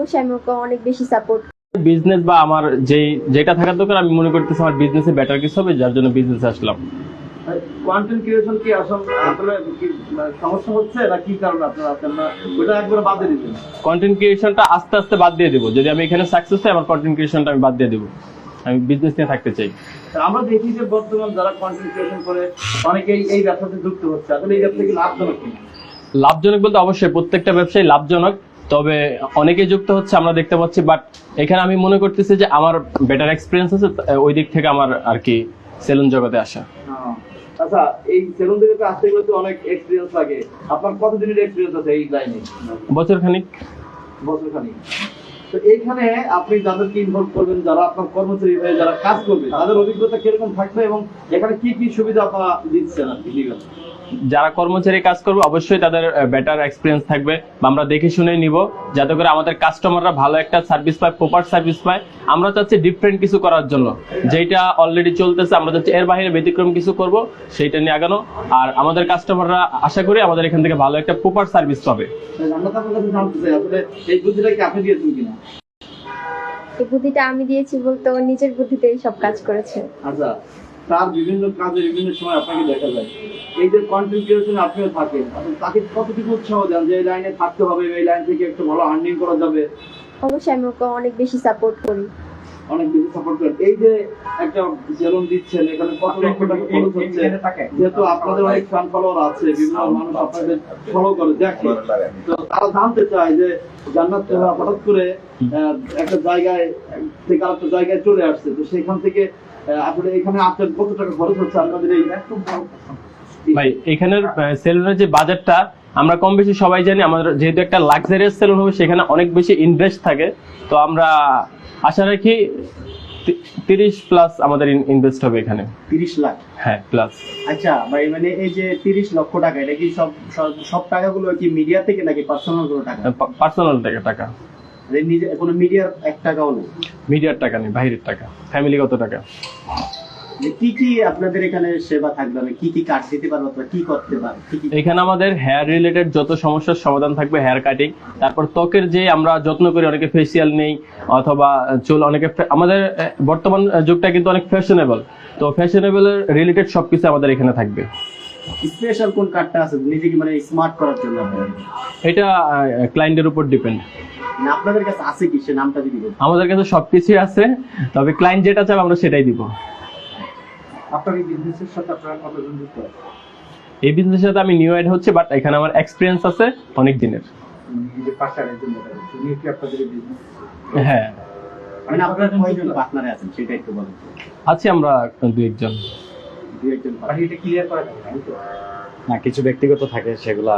অবশ্যই আমি ওকে অনেক বেশি সাপোর্ট। বিজনেস বা আমার যেটা থাকার দরকার আমি মনে করতেছি আমার বিজনেসে বেটার কিছু হবে, যার জন্য বিজনেসে আসলাম। কন্টেন্ট ক্রিয়েশন কি আসলে কি সমস্যা হচ্ছে না কি কারণে আপনারা আছেন না ওটা একবার বাদ দিয়ে দিবেন? কন্টেন্ট ক্রিয়েশনটা আস্তে আস্তে বাদ দিয়ে দেবো, যদি আমি এখানে সাকসেস হয় আমার কন্টেন্ট ক্রিয়েশনটা আমি বাদ দিয়ে দেবো, আমি বিজনেস নিয়ে থাকতে চাই। আমরা দেখি যে বর্তমান যারা কন্টেন্ট ক্রিয়েশন করে অনেকেই এই ব্যবসাতে যুক্ত হচ্ছে, আসলে এই ব্যবসা কি লাভজনক কিনা? লাভজনক বলতে অবশ্যই প্রত্যেকটা ব্যবসায় লাভজনক, তবে অনেকেই যুক্ত হচ্ছে আমরা দেখতে পাচ্ছি, বাট এখানে আমি মনে করতেছি যে আমার বেটার এক্সপিরিয়েন্স আছে, ওই দিক থেকে আমার আর কি সেলুন জগতে আসা। আচ্ছা, এই সেলুন থেকে আসতে গেলে তো অনেক এক্সপিরিয়েন্স লাগে। আপনার কতদিনের এক্সপিরিয়েন্স আছে এই লাইনে? বছর খানিক। তো এইখানে আপনি যাদেরকে ইনভলভ করবেন, যারা আপনার কর্মচারী হয়ে যারা কাজ করবে, তাদের অভিজ্ঞতা কিরকম থাকবে এবং এখানে কি কি সুবিধা আপনারা দিচ্ছেন আর কি দিবেন? যারা কর্মচারী কাজ করবে অবশ্যই তাদের বেটার এক্সপিরিয়েন্স থাকবে, বা আমরা দেখে শুনে নিব যাতে করে আমাদের কাস্টমাররা ভালো একটা সার্ভিস পায়, প্রপার সার্ভিস পায়। আমরা চাচ্ছি ডিফারেন্ট কিছু করার জন্য, যেটা অলরেডি চলতেছে আমরা চাচ্ছি এর বাইরে ব্যতিক্রম কিছু করব, সেইটা নিয়ে আগানো। আর আমাদের কাস্টমাররা আশা করি আমাদের এখান থেকে ভালো একটা প্রপার সার্ভিস পাবে। আমরা তো আপনার কাছে জানতে চাই আসলে এই বুদ্ধিটা কি আপনি দিয়েছেন কিনা? এই বুদ্ধিটা আমি দিয়েছি বলতে ও নিজের বুদ্ধিতেই সব কাজ করেছে। আচ্ছা, তার বিভিন্ন কাজে বিভিন্ন সময় আপনাকে দেখা যায়, এই যে কন্টেন্ট ক্রিয়েশনে আপনিও থাকেন, আপনি তাকে কতটুকু উৎসাহ দেন যে এই লাইনে থাকতে হবে, এই লাইন থেকে একটু ভালো আর্নিং করা যাবে? অবশ্যই আমি ওকে অনেক বেশি সাপোর্ট করি। অনেক বেশি সাপোর্ট করেন। এই যে একটা সেলুন দিচ্ছেন, এখানে কত লক্ষ টাকা খরচ হচ্ছে, যেহেতু আপনাদের অনেক ফ্যান ফলোয়ার আছে, বিভিন্ন মানুষ আপনাদের ফলো করে দেখে, তো তারা জানতে চায় যে জান্নাত হঠাৎ করে একটা জায়গায় থেকে আরেকটা জায়গায় চলে আসছে, তো সেখান থেকে আসলে এখানে আপনার কত টাকা খরচ হচ্ছে আপনাদের এই একদম ভাই এখানের সেলুনের যে বাজারটা আমরা কম বেশি সবাই জানি, আমাদের যেহেতু একটা লাক্সারিয়াস সেলুন হবে সেখানে অনেক বেশি ইনভেস্ট থাকে, তো আমরা আশা রাখি 30 প্লাস আমাদের ইনভেস্ট হবে এখানে। 30 লাখ? হ্যাঁ প্লাস। আচ্ছা ভাই, মানে এই যে 30 লক্ষ টাকা, এটা কি সব টাকাগুলো কি মিডিয়া থেকে নাকি পার্সোনাল কোনো টাকা? পার্সোনাল টাকা, নিজে কোনো মিডিয়ার 1 টাকাও নেই? মিডিয়ার টাকা নেই, বাইরের টাকা, ফ্যামিলিগত টাকা। কি কি আপনাদের এখানে সেবা থাকবে, মানে কি কি কাজ দিতে পারবো, অথবা কি করতে পারবো? এখানে আমাদের হেয়ার রিলেটেড যত সমস্যার সমাধান থাকবে, হেয়ার কাটিং, তারপর ত্বকের যে আমরা যত্ন করি, অনেকে ফেসিয়াল নেই অথবা চুল, অনেকে আমাদের বর্তমান যুগটা কিন্তু অনেক ফ্যাশনেবল, তো ফ্যাশনেবলের রিলেটেড সবকিছু আমাদের এখানে থাকবে। স্পেশাল কোন কার্ডটা আছে নিজেকে মানে স্মার্ট করার জন্য? এটা ক্লায়েন্টের উপর ডিপেন্ড। না আপনাদের কাছে আছে কি, সে নামটা যদি বলেন? আমাদের কাছে সবকিছুই আছে, তবে ক্লায়েন্ট যেটা চাবে আমরা সেটাই দিব। আপনার এই বিজনেসের সাথে আপনারা কতজন যুক্ত আছে? এই বিজনেসের সাথে আমি নিউ এড হচ্ছে, বাট এখানে আমার এক্সপিরিয়েন্স আছে অনেক দিনের। যে পাশে আরেকজন উনি কি আপনাদের এই বিজনেস? হ্যাঁ, মানে আপনারা কয়জন পার্টনারে আছেন সেটা একটু বলেন। আছি আমরা 2-1 জন। দুই একজন এটা ক্লিয়ার করা যাবে না? না, কিছু ব্যক্তিগত থাকে সেগুলো